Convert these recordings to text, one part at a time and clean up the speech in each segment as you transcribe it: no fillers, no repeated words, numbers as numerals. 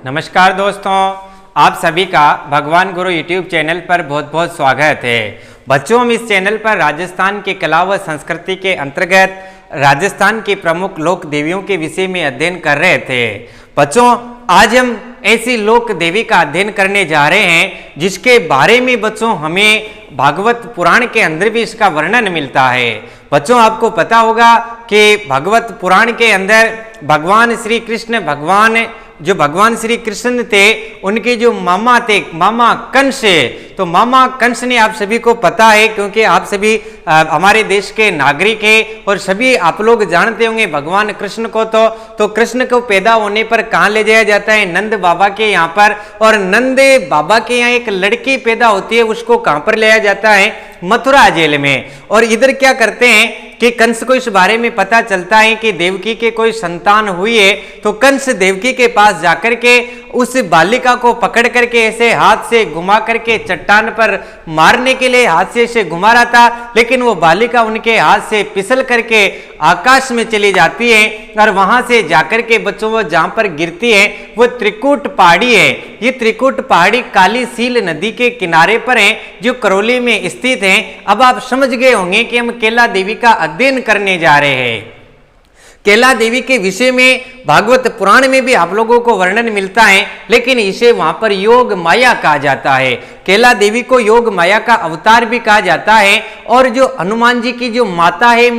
नमस्कार दोस्तों, आप सभी का भगवान गुरु यूट्यूब चैनल पर बहुत बहुत स्वागत है। बच्चों, हम इस चैनल पर राजस्थान के कला व संस्कृति के अंतर्गत राजस्थान की प्रमुख लोक देवियों के विषय में अध्ययन कर रहे थे। बच्चों, आज हम ऐसी लोक देवी का अध्ययन करने जा रहे हैं जिसके बारे में बच्चों हमें भागवत पुराण के अंदर भी इसका वर्णन मिलता है। बच्चों, आपको पता होगा कि भागवत पुराण के अंदर भगवान श्री कृष्ण भगवान श्री कृष्ण थे, उनके जो मामा थे, मामा कंस, तो मामा कंस ने आप सभी को पता है, क्योंकि आप सभी हमारे देश के नागरिक हैं और सभी आप लोग जानते होंगे भगवान कृष्ण को। तो कृष्ण को पैदा होने पर कहाँ ले जाया जाता है? नंद बाबा के यहाँ पर। और नंद बाबा के यहाँ एक लड़की पैदा होती है, उसको कहाँ पर ले जाया जाता है? मथुरा जेल में। और इधर क्या करते हैं कि कंस को इस बारे में पता चलता है कि देवकी के कोई संतान हुई है, तो कंस देवकी के पास जाकर के उस बालिका को पकड़ करके ऐसे हाथ से घुमा करके चट्टान पर मारने के लिए हाथ से ऐसे घुमा रहा था, लेकिन वो बालिका उनके हाथ से फिसल करके आकाश में चली जाती है। और वहां से जाकर के बच्चों वो जहां पर गिरती है वो त्रिकूट पहाड़ी है। ये त्रिकूट पहाड़ी काली सील नदी के किनारे पर है, जो करौली में स्थित है। अब आप समझ गए होंगे कि हम केला देवी का अध्ययन करने जा रहे हैं। केला देवी के विषय में भागवत पुराण में भी आप लोगों को वर्णन मिलता है, लेकिन इसे वहां पर योग माया कहा जाता है। केला देवी को योग माया का अवतार भी कहा जाता है। और जो हनुमान जी की जो माता है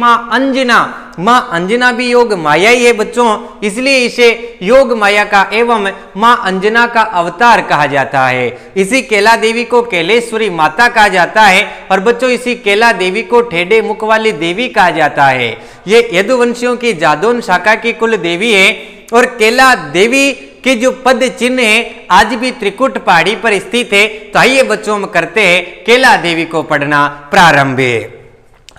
माँ अंजना भी योग माया ही है बच्चों, इसलिए इसे योग माया का एवं माँ अंजना का अवतार कहा जाता है। इसी केला देवी को कैलेश्वरी माता कहा जाता है। और बच्चों, इसी केला देवी को ठेडे मुख वाली देवी कहा जाता है। ये यदुवंशियों की जादौन शाखा की कुल देवी है। और केला देवी के जो पद चिन्ह है आज भी त्रिकूट पहाड़ी पर स्थित है। तो आइए बच्चों, हम करते हैं केला देवी को पढ़ना प्रारंभ।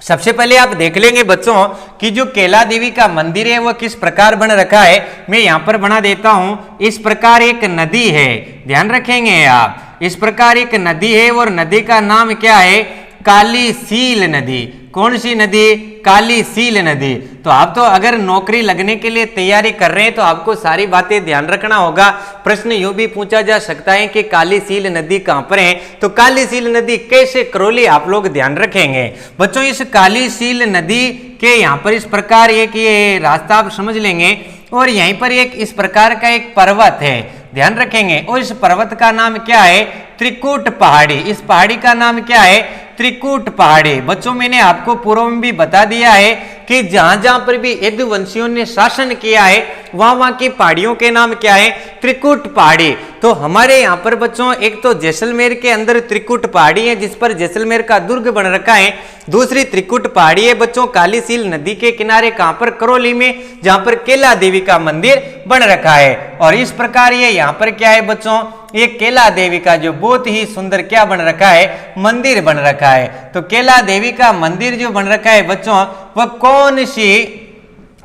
सबसे पहले आप देख लेंगे बच्चों कि जो केला देवी का मंदिर है वो किस प्रकार बन रखा है। मैं यहाँ पर बना देता हूँ। इस प्रकार एक नदी है, ध्यान रखेंगे आप। इस प्रकार एक नदी है और नदी का नाम क्या है? काली सील नदी। कौन सी नदी? काली सील नदी। तो आप तो अगर नौकरी लगने के लिए तैयारी कर रहे हैं तो आपको सारी बातें ध्यान रखना होगा। प्रश्न यूं भी पूछा जा सकता है कि काली सील नदी कहां पर है, तो काली सील नदी कैसे करौली, आप लोग ध्यान रखेंगे। बच्चों, इस काली सील नदी के यहाँ पर इस प्रकार एक ये रास्ता आप समझ लेंगे। और यहीं पर एक इस प्रकार का एक पर्वत है, ध्यान रखेंगे। और इस पर्वत का नाम क्या है? त्रिकूट पहाड़ी। इस पहाड़ी का नाम क्या है? त्रिकूट पहाड़ी। बच्चों, मैंने आपको पूर्व में भी बता दिया है कि जहां जहां पर भी यदुवंशियों ने शासन किया है वहां की पहाड़ियों के नाम क्या है? त्रिकूट पहाड़ी। तो हमारे यहाँ पर बच्चों एक तो जैसलमेर के अंदर त्रिकूट पहाड़ी है जिस पर जैसलमेर का दुर्ग बन रखा है। दूसरी त्रिकूट पहाड़ी है बच्चों काली सील नदी के किनारे, कहां पर? करौली में, जहां पर केला देवी का मंदिर बन रखा है। और इस प्रकार ये यहाँ पर क्या है बच्चों? ये केला देवी का जो बहुत ही सुंदर क्या बन रखा है? मंदिर बन रखा है। तो केला देवी का मंदिर जो बन रखा है बच्चों, वह कौन सी,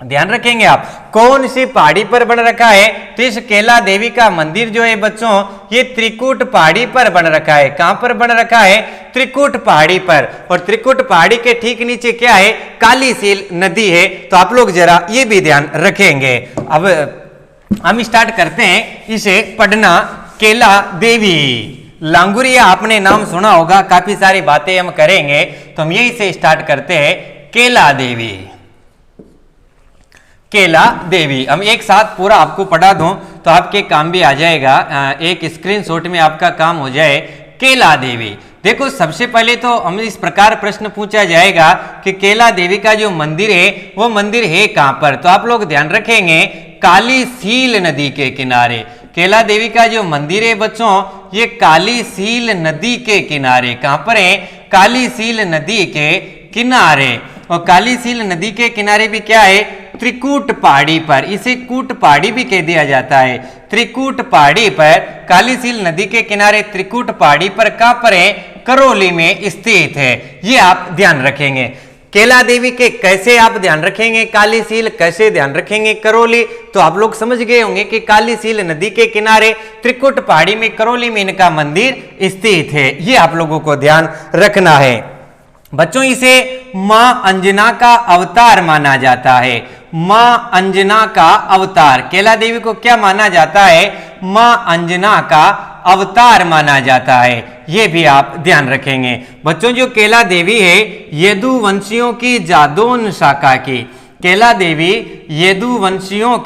ध्यान रखेंगे आप, कौन सी पहाड़ी पर बन रखा है? तो इस केला देवी का मंदिर जो है बच्चों ये त्रिकूट पहाड़ी पर बन रखा है। कहां पर बन रखा है? त्रिकूट पहाड़ी पर। और त्रिकूट पहाड़ी के ठीक नीचे क्या है? काली सील नदी है। तो आप लोग जरा ये भी ध्यान रखेंगे। अब हम स्टार्ट करते हैं इसे पढ़ना। केला देवी, लांगुरिया आपने नाम सुना होगा, काफी सारी बातें हम करेंगे, तो हम यही से स्टार्ट करते हैं। केला देवी, केला देवी। हम एक साथ पूरा आपको पढ़ा दूं तो आपके काम भी आ जाएगा, एक स्क्रीनशॉट में आपका काम हो जाए। केला देवी, देखो सबसे पहले तो हम इस प्रकार प्रश्न पूछा जाएगा कि केला देवी का जो मंदिर है वो मंदिर है कहां पर? तो आप लोग ध्यान रखेंगे काली सील नदी के किनारे। केला देवी का जो मंदिर है बच्चों ये काली सील नदी के किनारे, कहां पर है? काली सील नदी के किनारे। और काली सील नदी के किनारे भी क्या है? त्रिकूट पहाड़ी पर। इसे कूट पहाड़ी भी कह दिया जाता है। त्रिकूट पहाड़ी पर, काली सील नदी के किनारे त्रिकूट पहाड़ी पर, कहां पर है? करौली में स्थित है। ये आप ध्यान रखेंगे। केला देवी के कैसे आप ध्यान रखेंगे? काली सील कैसे ध्यान रखेंगे? करौली। तो आप लोग समझ गए होंगे कि काली सील नदी के किनारे त्रिकूट पहाड़ी में करौली में इनका मंदिर स्थित है। ये आप लोगों को ध्यान रखना है। बच्चों, इसे मां अंजना का अवतार माना जाता है। मां अंजना का अवतार। केला देवी को क्या माना जाता है? मां अंजना का अवतार माना जाता है। ये भी आप ध्यान रखेंगे। बच्चों जो केला देवी है यदुवंशियों की जादौन शाखा की, केला देवी यदुवंशियों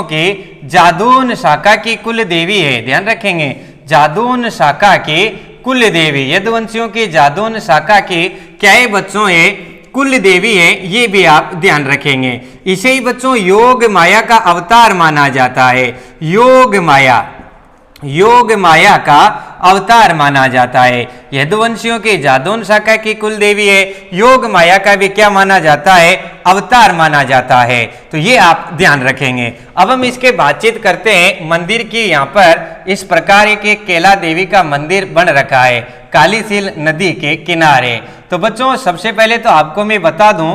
की जादौन शाखा की कुल देवी है। ध्यान रखेंगे, जादौन शाखा की कुल देवी, यदुवंशियों की जादौन शाखा की क्या है बच्चों, ये कुल देवी है। ये भी आप ध्यान रखेंगे। इसे ही बच्चों योग माया का अवतार माना जाता है। योग माया का अवतार माना जाता है। यदुवंशियों की जादौन शाखा की कुल देवी है, योग माया का भी क्या माना जाता है, अवतार माना जाता है। तो ये आप ध्यान रखेंगे। अब हम इसके बातचीत करते हैं मंदिर की। यहाँ पर इस प्रकार एक केला देवी का मंदिर बन रखा है कालीसील नदी के किनारे। तो बच्चों सबसे पहले तो आपको मैं बता दूं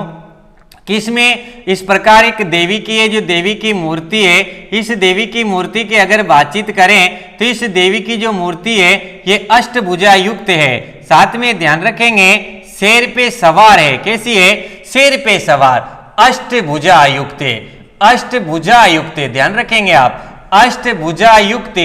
कि इसमें इस प्रकार एक देवी की है, जो देवी की मूर्ति है। इस देवी की मूर्ति की अगर बातचीत करें तो इस देवी की जो मूर्ति है ये अष्टभुजा युक्त है। साथ में ध्यान रखेंगे शेर पे सवार है। कैसी है, शेर पे सवार, अष्टभुजा युक्त, अष्टभुजा युक्त। ध्यान रखेंगे आप, अष्टभुजा युक्त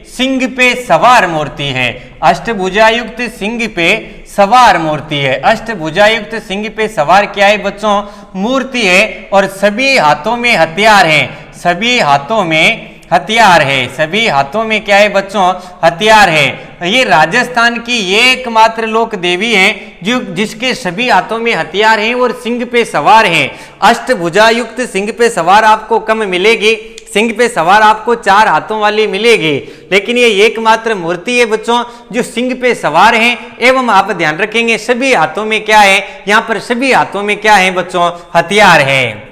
सिंह पे सवार मूर्ति है। अष्टभुजा युक्त सिंह पे सवार मूर्ति है। अष्टभुजा युक्त सिंह पे सवार क्या है बच्चों, मूर्ति है। और सभी हाथों में हथियार हैं, सभी हाथों में हथियार है, सभी हाथों में क्या है बच्चों, हथियार है। ये राजस्थान की एकमात्र लोक देवी है जो जिसके सभी हाथों में हथियार हैं और सिंह पे सवार हैं। अष्टभुजा युक्त सिंह पे सवार आपको कम मिलेगी, सिंह पे सवार आपको 4 हाथों वाली मिलेगी, लेकिन ये एकमात्र मूर्ति है बच्चों जो सिंह पे सवार है। एवं आप ध्यान रखेंगे सभी हाथों में क्या है, यहाँ पर सभी हाथों में क्या है बच्चों, हथियार है।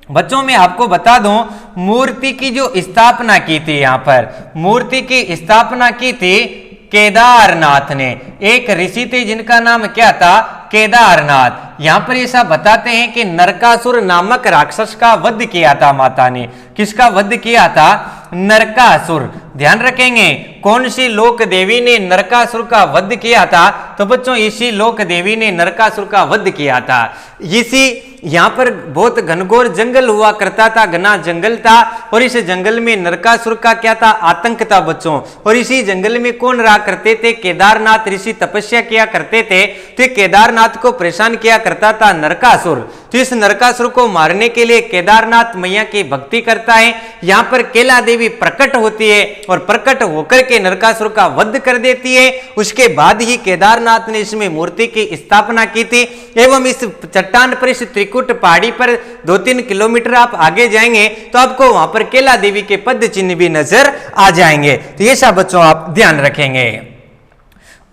बच्चों मैं आपको बता दूं मूर्ति की जो स्थापना की थी, यहाँ पर मूर्ति की स्थापना की थी केदारनाथ ने। एक ऋषि थे जिनका नाम क्या था, केदारनाथ। यहां पर ऐसा बताते हैं कि नरकासुर नामक राक्षस का वध किया था माता ने। किसका वध किया था, नरकासुर। ध्यान रखेंगे कौन सी लोक देवी ने नरकासुर का वध किया था, तो बच्चों इसी लोक देवी ने नरकासुर का वध किया था। इसी यहाँ पर बहुत घनघोर जंगल हुआ करता था, घना जंगल था, और इस जंगल में नरकासुर का क्या था, आतंक था बच्चों। और इसी जंगल में कौन रहा करते थे, केदारनाथ ऋषि तपस्या किया करते थे। तो केदारनाथ को परेशान किया करता था नरकासुर। तो इस नरकासुर को मारने के लिए केदारनाथ मैया की भक्ति करता है। यहाँ पर केला देवी प्रकट होती है और प्रकट होकर के नरकासुर का वध कर देती है। उसके बाद ही केदारनाथ ने इसमें मूर्ति की स्थापना की थी। एवं इस चट्टान पर, इस त्रिकुट पहाड़ी पर 2-3 किलोमीटर आप आगे जाएंगे तो आपको वहां पर केला देवी के पद चिन्ह भी नजर आ जाएंगे। तो ये सब बच्चों आप ध्यान रखेंगे।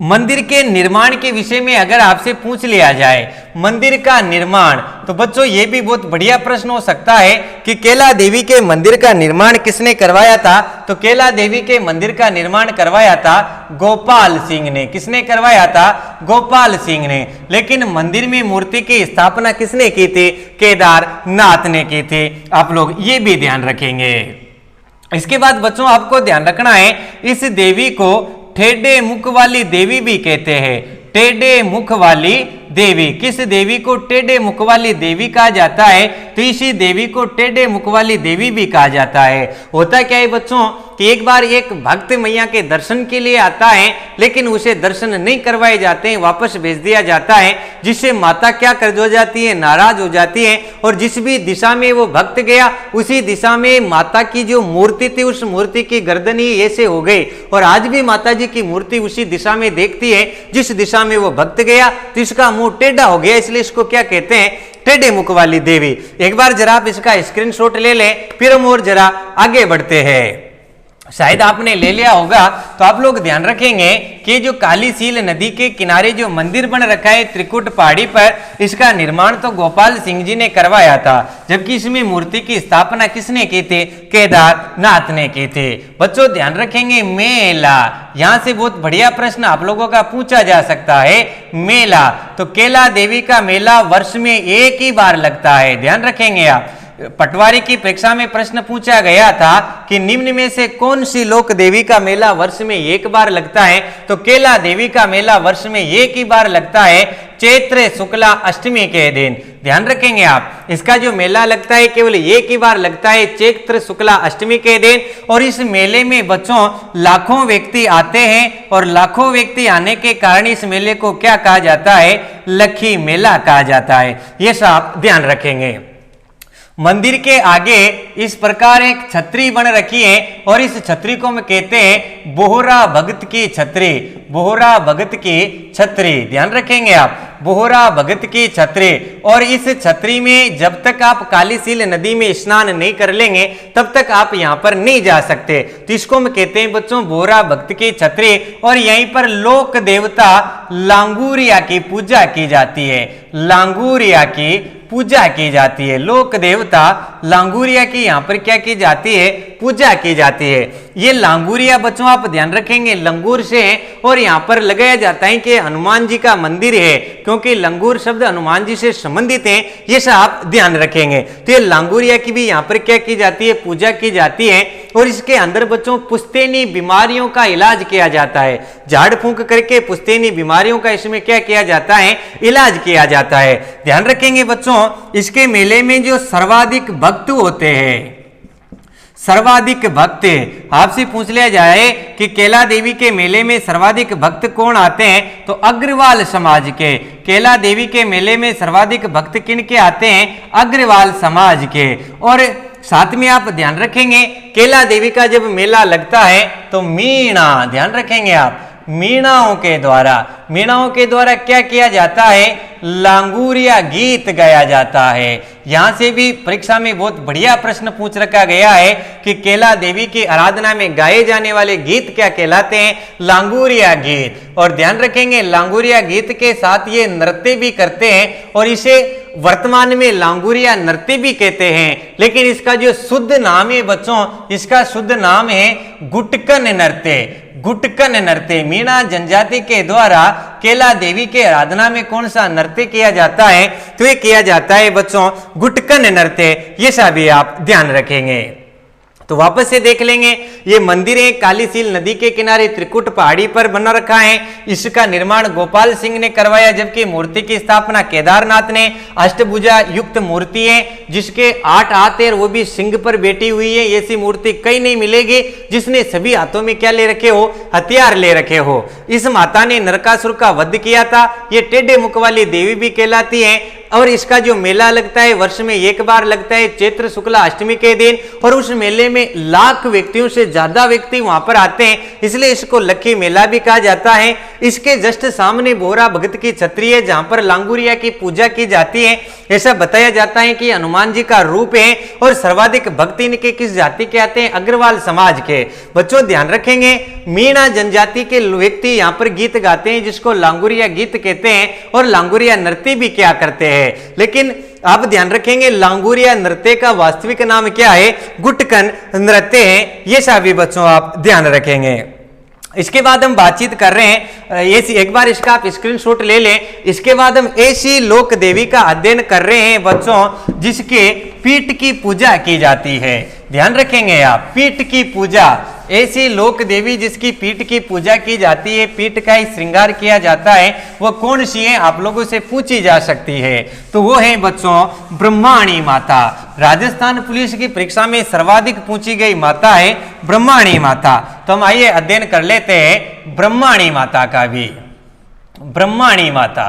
मंदिर के निर्माण के विषय में अगर आपसे पूछ लिया जाए मंदिर का निर्माण, तो बच्चों ये भी बहुत बढ़िया प्रश्न हो सकता है कि केला देवी के मंदिर का निर्माण किसने करवाया था। तो केला देवी के मंदिर का निर्माण करवाया था गोपाल सिंह ने। किसने करवाया था, गोपाल सिंह ने। लेकिन मंदिर में मूर्ति की स्थापना किसने की थी, केदारनाथ ने की थी। आप लोग ये भी ध्यान रखेंगे। इसके बाद बच्चों आपको ध्यान रखना है इस देवी को टेढ़े मुख वाली देवी भी कहते हैं। टेढ़े मुख वाली देवी, किस देवी को टेढ़े मुख वाली देवी कहा जाता है, तो इसी देवी को टेढ़े मुख वाली देवी भी कहा जाता है। होता क्या है बच्चों कि एक बार एक भक्त मैया के दर्शन के लिए आता है, लेकिन उसे दर्शन नहीं करवाए जाते हैं, वापस भेज दिया जाता है, जिससे माता क्या कर हो जाती है, नाराज हो जाती है। और जिस भी दिशा में वो भक्त गया उसी दिशा में माता की जो मूर्ति थी उस मूर्ति की गर्दन ही ऐसे हो गई। और आज भी माता जी की मूर्ति उसी दिशा में देखती है जिस दिशा में वो भक्त गया, तो इसका मुंह टेढ़ा हो गया, इसलिए इसको क्या कहते हैं, टेढ़े मुख वाली देवी। एक बार जरा आप इसका स्क्रीनशॉट ले लें, फिर हम और जरा आगे बढ़ते हैं। शायद आपने ले लिया होगा, तो आप लोग ध्यान रखेंगे कि जो कालीसील नदी के किनारे जो मंदिर बन रखा है त्रिकुट पहाड़ी पर, इसका निर्माण तो गोपाल सिंह जी ने करवाया था, जबकि इसमें मूर्ति की स्थापना किसने की थी, केदारनाथ ने की थी। बच्चों ध्यान रखेंगे मेला, यहां से बहुत बढ़िया प्रश्न आप लोगों का पूछा जा सकता है। मेला, तो केला देवी का मेला वर्ष में एक ही बार लगता है। ध्यान रखेंगे आप, पटवारी की परीक्षा में प्रश्न पूछा गया था कि निम्न में से कौन सी लोक देवी का मेला वर्ष में एक बार लगता है, तो केला देवी का मेला वर्ष में एक ही बार लगता है, चैत्र शुक्ला अष्टमी के दिन। ध्यान रखेंगे आप, इसका जो मेला लगता है केवल एक ही बार लगता है, चैत्र शुक्ला अष्टमी के दिन। और इस मेले में बच्चों लाखों व्यक्ति आते हैं और लाखों व्यक्ति आने के कारण इस मेले को क्या कहा जाता है, लखी मेला कहा जाता है। ये सब आप ध्यान रखेंगे। मंदिर के आगे इस प्रकार एक छतरी बन रखी है और इस छतरी को हम कहते हैं बोहरा भगत की छतरी, बोहरा भगत की छतरी। ध्यान रखेंगे आप, बोहरा भगत की छतरी। और इस छतरी में जब तक आप कालीसील नदी में स्नान नहीं कर लेंगे तब तक आप यहां पर नहीं जा सकते। तो इसको हम कहते हैं बच्चों बोहरा भगत की छतरी। और यहीं पर लोक देवता लांगूरिया की पूजा की जाती है, लांगूरिया की पूजा की जाती है। लोक देवता लांगूरिया की यहां पर क्या की जाती है, पूजा की जाती है। ये लांगूरिया बच्चों आप ध्यान रखेंगे लंगूर से है और यहां पर लगाया जाता है कि हनुमान जी का मंदिर है, क्योंकि लंगूर शब्द हनुमान जी से संबंधित है। ये सब आप ध्यान रखेंगे। तो ये लांगूरिया की भी यहां पर क्या की जाती है, पूजा की जाती है। और इसके अंदर बच्चों पुश्तैनी बीमारियों का इलाज किया जाता है, झाड़ फूंक करके पुश्तैनी बीमारियों का इसमें क्या किया जाता है, इलाज किया जाता है। ध्यान रखेंगे बच्चों, इसके मेले में जो सर्वाधिक भक्त होते हैं, सर्वाधिक भक्त, आपसे पूछ लिया जाए कि केला देवी के मेले में सर्वाधिक भक्त कौन आते हैं, तो अग्रवाल समाज के। केला देवी के मेले में सर्वाधिक भक्त किन के आते हैं, अग्रवाल समाज के। और साथ में आप ध्यान रखेंगे केला देवी का जब मेला लगता है तो मीणा, ध्यान रखेंगे आप, मीणाओं के द्वारा क्या किया जाता है, लांगूरिया गीत गाया जाता है। यहां से भी परीक्षा में बहुत बढ़िया प्रश्न पूछ रखा गया है कि केला देवी की आराधना में गाए जाने वाले गीत क्या कहलाते हैं, लांगूरिया गीत। और ध्यान रखेंगे लांगूरिया गीत के साथ ये नृत्य भी करते हैं और इसे वर्तमान में लांगूरिया नृत्य भी कहते हैं। लेकिन इसका जो शुद्ध नाम है बच्चों, इसका शुद्ध नाम है गुटकन नृत्य, गुटकन नृत्य। मीणा जनजाति के द्वारा केला देवी के आराधना में कौन सा नृत्य किया जाता है, तो ये किया जाता है बच्चों गुटकन नृत्य। ये सभी आप ध्यान रखेंगे। तो वापस से देख लेंगे, ये मंदिर है कालीसील नदी के किनारे त्रिकुट पहाड़ी पर बना रखा है। इसका निर्माण गोपाल सिंह ने करवाया, जबकि मूर्ति की स्थापना केदारनाथ ने। अष्टभुजा युक्त मूर्ति है जिसके 8 हाथ है और वो भी सिंह पर बैठी हुई है। ऐसी मूर्ति कहीं नहीं मिलेगी जिसने सभी हाथों में क्या ले रखे हो, हथियार ले रखे हो। इस माता ने नरकासुर का वध किया था। ये टेढ़े मुख वाली देवी भी कहलाती है। और इसका जो मेला लगता है वर्ष में एक बार लगता है, चैत्र शुक्ला अष्टमी के दिन। और उस मेले में लाख व्यक्तियों से ज्यादा व्यक्ति वहां पर आते हैं, इसलिए इसको लखी मेला भी कहा जाता है। इसके जस्ट सामने बोहरा भगत की छतरी है जहां पर लांगूरिया की पूजा की जाती है। ऐसा बताया जाता है कि हनुमान जी का रूप है और सर्वाधिक भक्त इनके किस जाति के आते हैं, अग्रवाल समाज के। बच्चों ध्यान रखेंगे मीणा जनजाति के व्यक्ति यहाँ पर गीत गाते हैं जिसको लांगूरिया गीत कहते हैं और लांगूरिया नृत्य भी क्या करते हैं। लेकिन आप ध्यान रखेंगे लांगूरिया नृत्य का वास्तविक नाम क्या है, गुटकन नृत्य है। ये सभी बच्चों आप ध्यान रखेंगे। इसके बाद हम बातचीत कर रहे हैं, एक बार इसका आप स्क्रीनशॉट ले लें। इसके बाद हम ऐसी लोक देवी का अध्ययन कर रहे हैं बच्चों जिसके पीठ की पूजा की जाती है। ध्यान रखेंगे आप, पीठ की पूजा, ऐसी लोक देवी जिसकी पीठ की पूजा की जाती है, पीठ का ही श्रृंगार किया जाता है, वो कौन सी है आप लोगों से पूछी जा सकती है। तो वो है बच्चों ब्रह्माणी माता। राजस्थान पुलिस की परीक्षा में सर्वाधिक पूछी गई माता है ब्रह्माणी माता। तो हम आइए अध्ययन कर लेते हैं ब्रह्माणी माता का भी। ब्रह्माणी माता,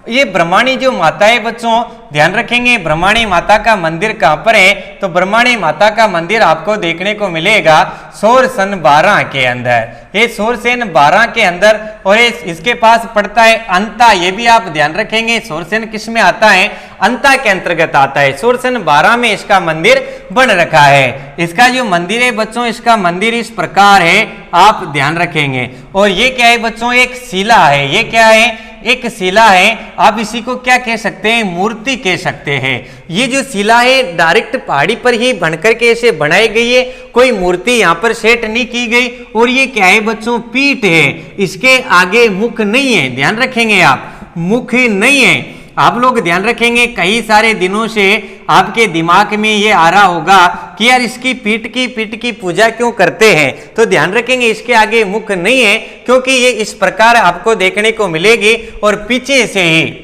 ये ब्रह्माणी जो माता है बच्चों ध्यान रखेंगे ब्रह्माणी माता का मंदिर कहां पर है, तो ब्रह्माणी माता का मंदिर आपको देखने को मिलेगा सोरसन 12 के अंदर। ये सोरसेन 12 के अंदर और इसके पास पड़ता है अंता। ये भी आप ध्यान रखेंगे सोरसेन किस में आता है, अंता के अंतर्गत आता है। सोरसेन 12 में इसका मंदिर बन रखा है। इसका जो मंदिर है बच्चों, इसका मंदिर इस प्रकार है, आप ध्यान रखेंगे। और ये क्या है बच्चों, एक शिला है। ये क्या है, एक शिला है। आप इसी को क्या कह सकते हैं, मूर्ति कह सकते हैं। ये जो शिला है डायरेक्ट पहाड़ी पर ही बनकर के ऐसे बनाई गई है, कोई मूर्ति यहाँ पर सेट नहीं की गई। और ये क्या है बच्चों, पीठ है। इसके आगे मुख नहीं है, ध्यान रखेंगे आप, मुख नहीं है। आप लोग ध्यान रखेंगे कई सारे दिनों से आपके दिमाग में ये आ रहा होगा कि यार इसकी पीठ की पूजा क्यों करते हैं। तो ध्यान रखेंगे इसके आगे मुख नहीं है, क्योंकि ये इस प्रकार आपको देखने को मिलेगी और पीछे से ही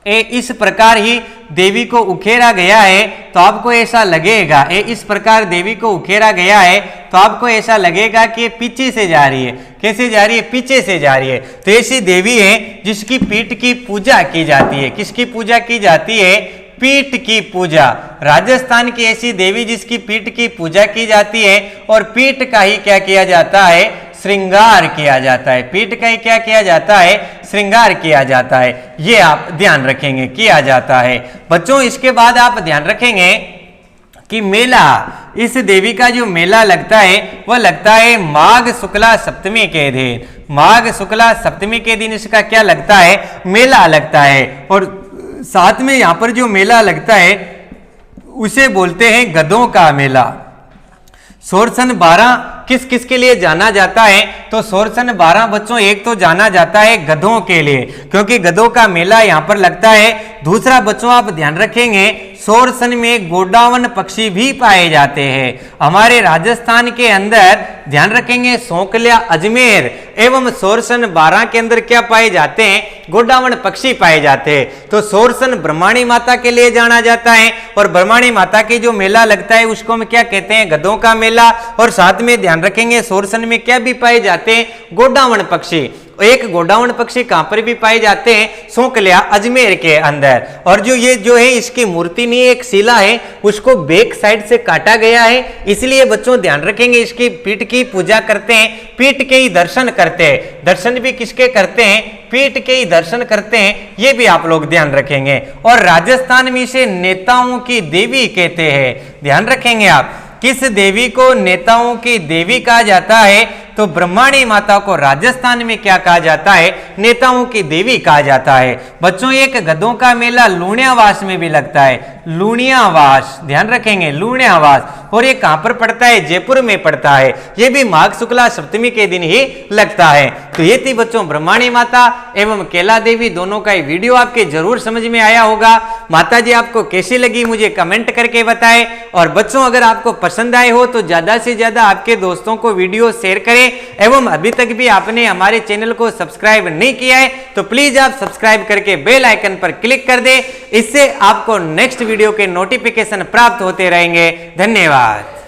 इस प्रकार ही देवी को उखेरा गया है। तो आपको ऐसा लगेगा इस प्रकार देवी को उखेरा गया है तो आपको ऐसा लगेगा कि पीछे से जा रही है। कैसे जा रही है? पीछे से जा रही है। तो ऐसी देवी है जिसकी पीठ की पूजा की जाती है। किसकी पूजा की जाती है? पीठ की पूजा। राजस्थान की ऐसी देवी जिसकी पीठ की पूजा की जाती है और पीठ का ही क्या किया जाता है? श्रृंगार किया जाता है। पीठ का ही क्या किया जाता है? श्रृंगार किया जाता है। ये आप ध्यान रखेंगे, किया जाता है। बच्चों इसके बाद आप ध्यान रखेंगे कि मेला, इस देवी का जो मेला लगता है वह लगता है माघ शुक्ला सप्तमी के दिन। माघ शुक्ला सप्तमी के दिन इसका क्या लगता है? मेला लगता है। और साथ में यहां पर जो मेला लगता है उसे बोलते हैं गधों का मेला। सोरसन 12 किस किस के लिए जाना जाता है? तो सोरसन 12 बच्चों एक तो जाना जाता है गधों के लिए, क्योंकि गधों का मेला यहां पर लगता है। दूसरा बच्चों आप ध्यान रखेंगे सोरसन में गोडावन पक्षी भी पाए जाते हैं। हमारे राजस्थान के अंदर ध्यान रखेंगे सोकलिया, अजमेर एवं सोरसन 12 के अंदर क्या पाए जाते हैं? गोडावन पक्षी पाए जाते हैं। तो सोरसन ब्रह्माणी माता के लिए जाना जाता है और ब्रह्माणी माता की जो मेला लगता है उसको हम क्या कहते हैं? गधों का मेला। और साथ में ध्यान रखेंगे सोरसन में क्या भी पाए जाते हैं? गोडावन पक्षी। एक गोडावन पक्षी कहां पर भी पाए जाते हैं? सोकलिया, अजमेर के अंदर। और जो है इसकी मूर्ति नहीं, एक शिला है, उसको बैक साइड से काटा गया है। इसलिए बच्चों ध्यान रखेंगे इसकी पीठ की पूजा करते हैं, पीठ के ही दर्शन करते हैं। दर्शन भी किसके करते हैं? पीठ के ही दर्शन करते हैं। ये भी आप लोग ध्यान रखेंगे। और राजस्थान में इसे नेताओं की देवी कहते हैं। ध्यान रखेंगे आप, किस देवी को नेताओं की देवी कहा जाता है? तो ब्रह्माणी माता को राजस्थान में क्या कहा जाता है? नेताओं की देवी कहा जाता है। बच्चों एक गधों का मेला लूणियावास में भी लगता है। लूणियावास, ध्यान रखेंगे लूणियावास। और ये कहां पर पड़ता है? जयपुर में पड़ता है। ये भी माघ शुक्ला सप्तमी के दिन ही लगता है। तो ये थी बच्चों ब्रह्माणी माता एवं केला देवी दोनों का ये वीडियो आपके जरूर समझ में आया होगा। माता जी आपको कैसी लगी मुझे कमेंट करके बताएं। और बच्चों अगर आपको पसंद आए हो तो ज्यादा से ज्यादा आपके दोस्तों को वीडियो शेयर करें। एवं अभी तक भी आपने हमारे चैनल को सब्सक्राइब नहीं किया है तो प्लीज आप सब्सक्राइब करके बेल आइकन पर क्लिक कर दें। इससे आपको नेक्स्ट वीडियो के नोटिफिकेशन प्राप्त होते रहेंगे। धन्यवाद।